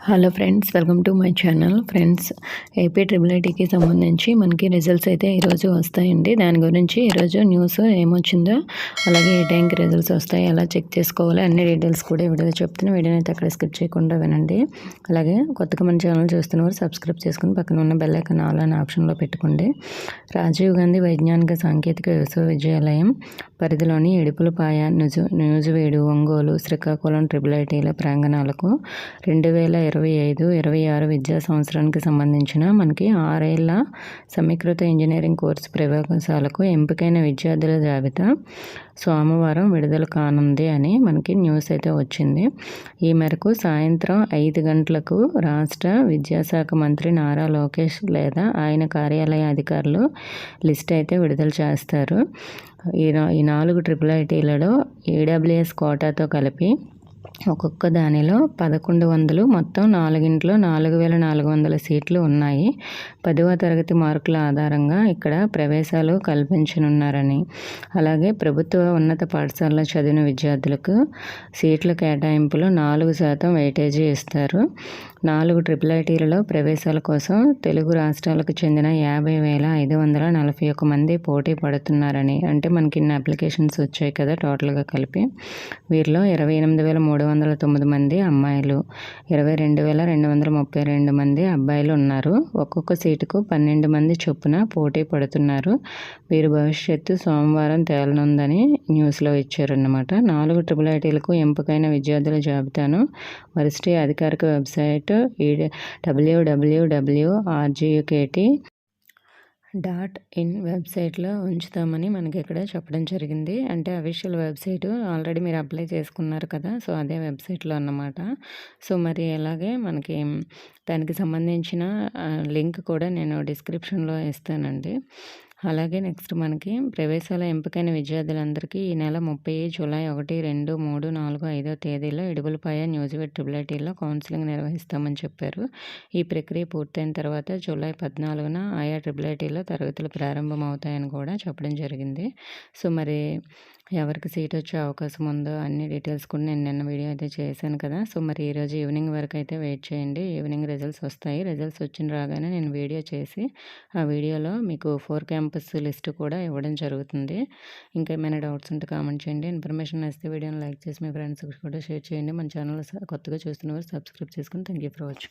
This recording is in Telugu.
Hello friends, welcome to my channel. Friends, AP triple ఐటీకి సంబంధించి మనకి రిజల్ట్స్ అయితే ఈరోజు వస్తాయండి. దాని గురించి ఈరోజు న్యూస్ ఏమొచ్చిందో, అలాగే ఏ టైంకి రిజల్ట్స్ వస్తాయి, ఎలా చెక్ చేసుకోవాలి, అన్ని డీటెయిల్స్ కూడా వీడియోలో చెప్తున్నా. వీడియోని అయితే అక్కడ స్కిప్ చేయకుండా వినండి. అలాగే కొత్తగా మన ఛానల్ చూస్తున్నవారు సబ్స్క్రైబ్ చేసుకుని పక్కన ఉన్న బెల్ ఐకాన్ ఆల్ అనే ఆప్షన్లో పెట్టుకోండి. రాజీవ్ గాంధీ వైజ్ఞానిక సాంకేతిక విశ్వవిద్యాలయం పరిధిలోని ఇడుపులపాయ, నూజివీడు, ఒంగోలు, శ్రీకాకుళం ట్రిపుల్ ఐటీల ప్రాంగణాలకు 2025-26 విద్యా సంవత్సరానికి సంబంధించిన మనకి 6 ఏళ్ల సమీకృత ఇంజనీరింగ్ కోర్సు ప్రయోగశాలకు ఎంపికైన విద్యార్థుల జాబితా సోమవారం విడుదల కానుంది అని మనకి న్యూస్ అయితే వచ్చింది. ఈ మేరకు సాయంత్రం 5 గంటలకు రాష్ట్ర విద్యాశాఖ మంత్రి నారా లోకేష్ లేదా ఆయన కార్యాలయ అధికారులు లిస్ట్ అయితే విడుదల చేస్తారు. ఈ 4 ట్రిపుల్ ఐటీలలో ఈడబ్ల్యూఎస్ కోటాతో కలిపి ఒక్కొక్క దానిలో 1100, మొత్తం 4 4400 సీట్లు ఉన్నాయి. 10వ తరగతి మార్కుల ఆధారంగా ఇక్కడ ప్రవేశాలు కల్పించనున్నారని, అలాగే ప్రభుత్వ ఉన్నత పాఠశాలలో చదివిన విద్యార్థులకు సీట్ల కేటాయింపులో 4% వెయిటేజీ ఇస్తారు. 4 ట్రిపుల్ ఐటీలలో ప్రవేశాల కోసం తెలుగు రాష్ట్రాలకు చెందిన 50,541 మంది పోటీ పడుతున్నారని, అంటే మనకి ఇన్ని అప్లికేషన్స్ వచ్చాయి కదా టోటల్గా కలిపి. వీరిలో 28,309 మంది అమ్మాయిలు, 22,232 మంది అబ్బాయిలు ఉన్నారు. ఒక్కొక్క సీటుకు 12 మంది చొప్పున పోటీ పడుతున్నారు. వీరి భవిష్యత్తు సోమవారం తేలనుందని న్యూస్లో ఇచ్చారన్నమాట. 4 ట్రిపుల్ ఐటీలకు ఎంపికైన విద్యార్థుల జాబితాను వర్సిటీ అధికారిక వెబ్సైట్ www.rgukt.in వెబ్సైట్లో ఉంచుతామని మనకి ఇక్కడ చెప్పడం జరిగింది. అంటే అఫీషియల్ వెబ్సైటు ఆల్రెడీ మీరు అప్లై చేసుకున్నారు కదా, సో అదే వెబ్సైట్లో అన్నమాట. సో మరి అలాగే మనకి దానికి సంబంధించిన లింక్ కూడా నేను డిస్క్రిప్షన్లో ఇస్తానండి. అలాగే నెక్స్ట్ మనకి ప్రవేశాల ఎంపికైన విద్యార్థులందరికీ ఈ నెల 30 జూలై 1, 2, 3, 4, 5 తేదీలో ఇడుపులపాయ, న్యూజివీడ్ ట్రిపుల్ ఐటీలో కౌన్సిలింగ్ నిర్వహిస్తామని చెప్పారు. ఈ ప్రక్రియ పూర్తయిన తర్వాత జూలై 14న ఆయా ట్రిపుల్ ఐటీలో తరగతులు ప్రారంభమవుతాయని కూడా చెప్పడం జరిగింది. సో మరి ఎవరికి సీట్ వచ్చే అవకాశం ఉందో అన్ని డీటెయిల్స్ కూడా నేను నిన్న వీడియో అయితే చేశాను కదా. సో మరి ఈరోజు ఈవినింగ్ వరకు అయితే వెయిట్ చేయండి. ఈవినింగ్ రిజల్ట్స్ వస్తాయి. రిజల్ట్స్ వచ్చిన రాగానే నేను వీడియో చేసి ఆ వీడియోలో మీకు 4 క్యాంపస్ లిస్ట్ కూడా ఇవ్వడం జరుగుతుంది. ఇంకా ఏమైనా డౌట్స్ ఉంటే కామెంట్ చేయండి. ఇన్ఫర్మేషన్ నచ్చితే వీడియోని లైక్ చేసి మీ ఫ్రెండ్స్కి కూడా షేర్ చేయండి. మన ఛానల్ కొత్తగా చూస్తున్నవారు సబ్స్క్రైబ్ చేసుకుని థ్యాంక్ యూ ఫర్ వాచింగ్.